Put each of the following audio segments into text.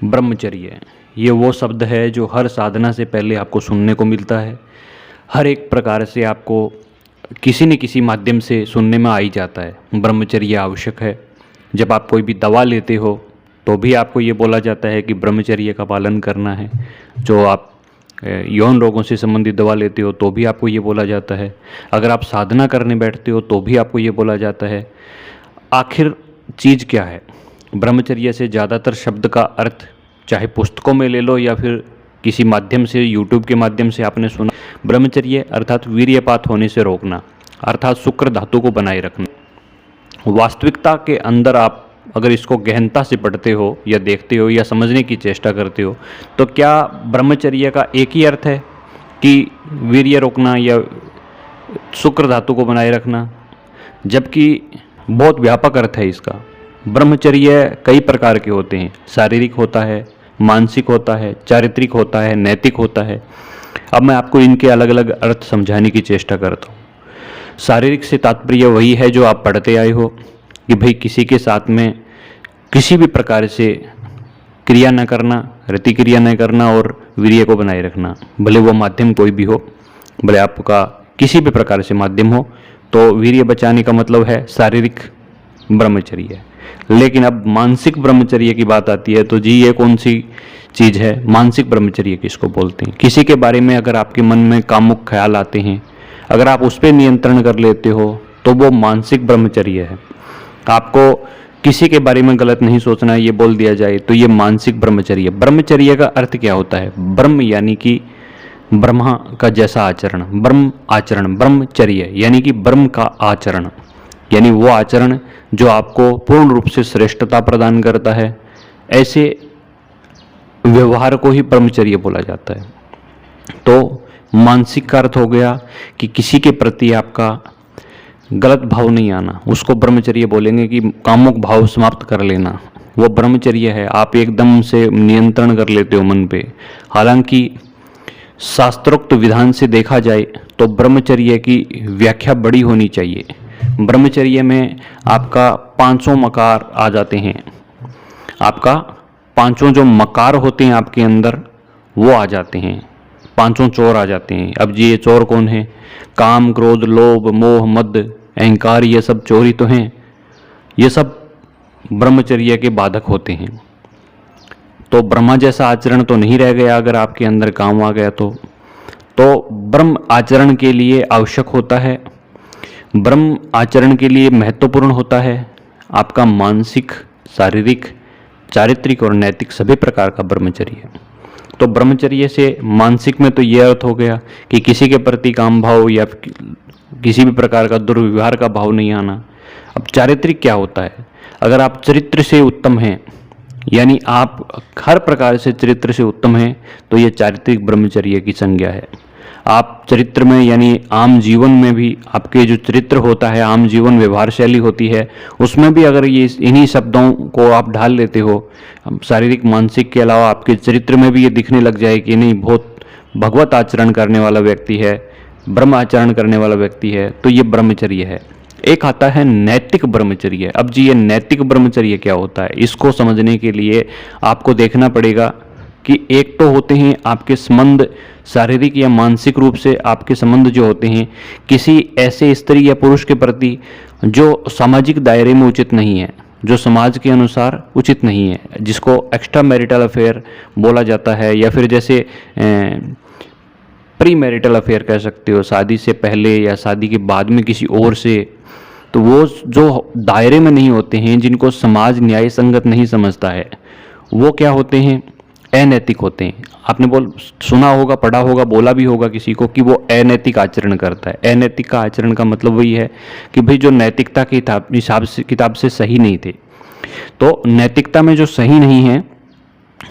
ब्रह्मचर्य ये वो शब्द है जो हर साधना से पहले आपको सुनने को मिलता है। हर एक प्रकार से आपको किसी न किसी माध्यम से सुनने में आ ही जाता है। ब्रह्मचर्य आवश्यक है। जब आप कोई भी दवा लेते हो तो भी आपको ये बोला जाता है कि ब्रह्मचर्य का पालन करना है। जो आप यौन रोगों से संबंधित दवा लेते हो तो भी आपको ये बोला जाता है। अगर आप साधना करने बैठते हो तो भी आपको ये बोला जाता है। आखिर चीज़ क्या है? ब्रह्मचर्य से ज़्यादातर शब्द का अर्थ चाहे पुस्तकों में ले लो या फिर किसी माध्यम से यूट्यूब के माध्यम से आपने सुना। ब्रह्मचर्य अर्थात वीर्यपात होने से रोकना, अर्थात शुक्र धातु को बनाए रखना। वास्तविकता के अंदर आप अगर इसको गहनता से पढ़ते हो या देखते हो या समझने की चेष्टा करते हो तो क्या ब्रह्मचर्य का एक ही अर्थ है कि वीर्य रोकना या शुक्र धातु को बनाए रखना? जबकि बहुत व्यापक अर्थ है इसका। ब्रह्मचर्य कई प्रकार के होते हैं। शारीरिक होता है, मानसिक होता है, चारित्रिक होता है, नैतिक होता है। अब मैं आपको इनके अलग अलग अर्थ समझाने की चेष्टा करता हूँ। शारीरिक से तात्पर्य वही है जो आप पढ़ते आए हो कि भाई किसी के साथ में किसी भी प्रकार से क्रिया न करना, रतिक्रिया न करना और वीर्य को बनाए रखना, भले वो माध्यम कोई भी हो, भले आपका किसी भी प्रकार से माध्यम हो, तो वीर्य बचाने का मतलब है शारीरिक ब्रह्मचर्य। लेकिन अब मानसिक ब्रह्मचर्य की बात आती है तो जी ये कौन सी चीज़ है? मानसिक ब्रह्मचर्य किसको बोलते हैं? किसी के बारे में अगर आपके मन में कामुक ख्याल आते हैं, अगर आप उस पर नियंत्रण कर लेते हो तो वो मानसिक ब्रह्मचर्य है। आपको किसी के बारे में गलत नहीं सोचना ये बोल दिया जाए तो ये मानसिक ब्रह्मचर्य। ब्रह्मचर्य का अर्थ क्या होता है? ब्रह्म यानी कि ब्रह्मा का जैसा आचरण, ब्रह्म आचरण, ब्रह्मचर्य यानी कि ब्रह्म का आचरण, यानी वो आचरण जो आपको पूर्ण रूप से श्रेष्ठता प्रदान करता है। ऐसे व्यवहार को ही ब्रह्मचर्य बोला जाता है। तो मानसिक का अर्थ हो गया कि किसी के प्रति आपका गलत भाव नहीं आना, उसको ब्रह्मचर्य बोलेंगे कि कामुक भाव समाप्त कर लेना, वो ब्रह्मचर्य है। आप एकदम से नियंत्रण कर लेते हो मन पे। हालांकि शास्त्रोक्त विधान से देखा जाए तो ब्रह्मचर्य की व्याख्या बड़ी होनी चाहिए। ब्रह्मचर्य में आपका 500 मकार आ जाते हैं। आपका 500 जो मकार होते हैं आपके अंदर वो आ जाते हैं, 500 चोर आ जाते हैं। अब जी ये चोर कौन है? काम, क्रोध, लोभ, मोह, मद, अहंकार, ये सब चोरी तो हैं। ये सब ब्रह्मचर्य के बाधक होते हैं। तो ब्रह्मा जैसा आचरण तो नहीं रह गया अगर आपके अंदर काम आ गया तो ब्रह्म आचरण के लिए आवश्यक होता है, ब्रह्म आचरण के लिए महत्वपूर्ण होता है आपका मानसिक, शारीरिक, चारित्रिक और नैतिक सभी प्रकार का ब्रह्मचर्य। तो ब्रह्मचर्य से मानसिक में तो ये अर्थ हो गया कि किसी के प्रति काम भाव या किसी भी प्रकार का दुर्व्यवहार का भाव नहीं आना। अब चारित्रिक क्या होता है? अगर आप चरित्र से उत्तम हैं, यानी आप हर प्रकार से चरित्र से उत्तम हैं, तो ये चारित्रिक ब्रह्मचर्य की संज्ञा है। आप चरित्र में यानी आम जीवन में भी आपके जो चरित्र होता है, आम जीवन व्यवहार शैली होती है, उसमें भी अगर ये इन्हीं शब्दों को आप ढाल लेते हो, शारीरिक मानसिक के अलावा आपके चरित्र में भी ये दिखने लग जाए कि नहीं बहुत भगवत आचरण करने वाला व्यक्ति है, ब्रह्म आचरण करने वाला व्यक्ति है, तो ये ब्रह्मचर्य है। एक आता है नैतिक ब्रह्मचर्य। अब जी ये नैतिक ब्रह्मचर्य क्या होता है? इसको समझने के लिए आपको देखना पड़ेगा कि एक तो होते हैं आपके संबंध, शारीरिक या मानसिक रूप से आपके संबंध जो होते हैं किसी ऐसे स्त्री या पुरुष के प्रति जो सामाजिक दायरे में उचित नहीं है, जो समाज के अनुसार उचित नहीं है, जिसको एक्स्ट्रा मैरिटल अफेयर बोला जाता है, या फिर जैसे प्री मैरिटल अफेयर कह सकते हो, शादी से पहले या शादी के बाद में किसी और से। तो वो जो दायरे में नहीं होते हैं, जिनको समाज न्याय संगत नहीं समझता है, वो क्या होते हैं? अनैतिक होते हैं। आपने सुना होगा, पढ़ा होगा, बोला भी होगा किसी को कि वो अनैतिक आचरण करता है। अनैतिक का आचरण का मतलब वही है कि भाई जो नैतिकता के किताब से सही नहीं थे, तो नैतिकता में जो सही नहीं है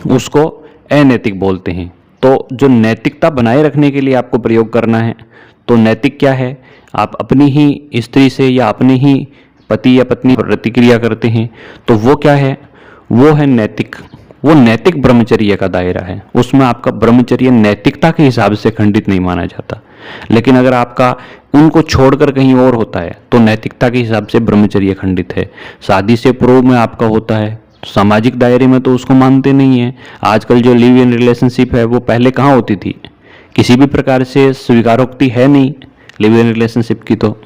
उसको अनैतिक बोलते हैं। तो जो नैतिकता बनाए रखने के लिए आपको प्रयोग करना है, तो नैतिक क्या है? आप अपनी ही स्त्री से या अपने ही पति या पत्नी पर प्रतिक्रिया करते हैं, तो वो क्या है? वो है नैतिक। वो नैतिक ब्रह्मचर्य का दायरा है। उसमें आपका ब्रह्मचर्य नैतिकता के हिसाब से खंडित नहीं माना जाता। लेकिन अगर आपका उनको छोड़कर कहीं और होता है तो नैतिकता के हिसाब से ब्रह्मचर्य खंडित है। शादी से पूर्व में आपका होता है सामाजिक दायरे में तो उसको मानते नहीं हैं। आजकल जो लिव इन रिलेशनशिप है वो पहले कहाँ होती थी, किसी भी प्रकार से स्वीकारोक्ति है नहीं लिव इन रिलेशनशिप की, तो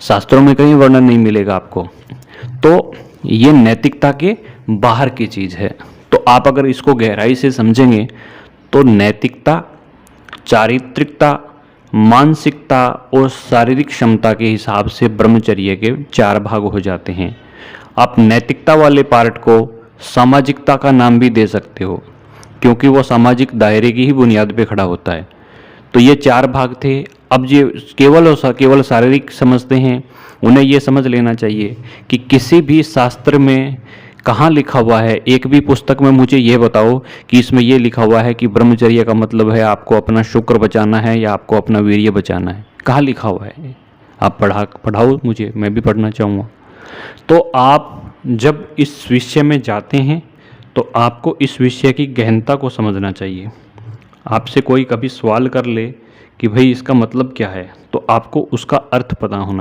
शास्त्रों में कहीं वर्णन नहीं मिलेगा आपको। तो ये नैतिकता के बाहर की चीज़ है। तो आप अगर इसको गहराई से समझेंगे तो नैतिकता चारित्रिकता, मानसिकता और शारीरिक क्षमता के हिसाब से ब्रह्मचर्य के 4 भाग हो जाते हैं। आप नैतिकता वाले पार्ट को सामाजिकता का नाम भी दे सकते हो, क्योंकि वो सामाजिक दायरे की ही बुनियाद पे खड़ा होता है। तो ये 4 भाग थे। अब ये केवल शारीरिक समझते हैं, उन्हें ये समझ लेना चाहिए कि किसी भी शास्त्र में कहाँ लिखा हुआ है, एक भी पुस्तक में मुझे ये बताओ कि इसमें ये लिखा हुआ है कि ब्रह्मचर्य का मतलब है आपको अपना शुक्र बचाना है या आपको अपना वीर्य बचाना है। कहाँ लिखा हुआ है? आप पढ़ाओ मुझे, मैं भी पढ़ना चाहूँगा। तो आप जब इस विषय में जाते हैं तो आपको इस विषय की गहनता को समझना चाहिए। आपसे कोई कभी सवाल कर ले कि भाई इसका मतलब क्या है, तो आपको उसका अर्थ पता होना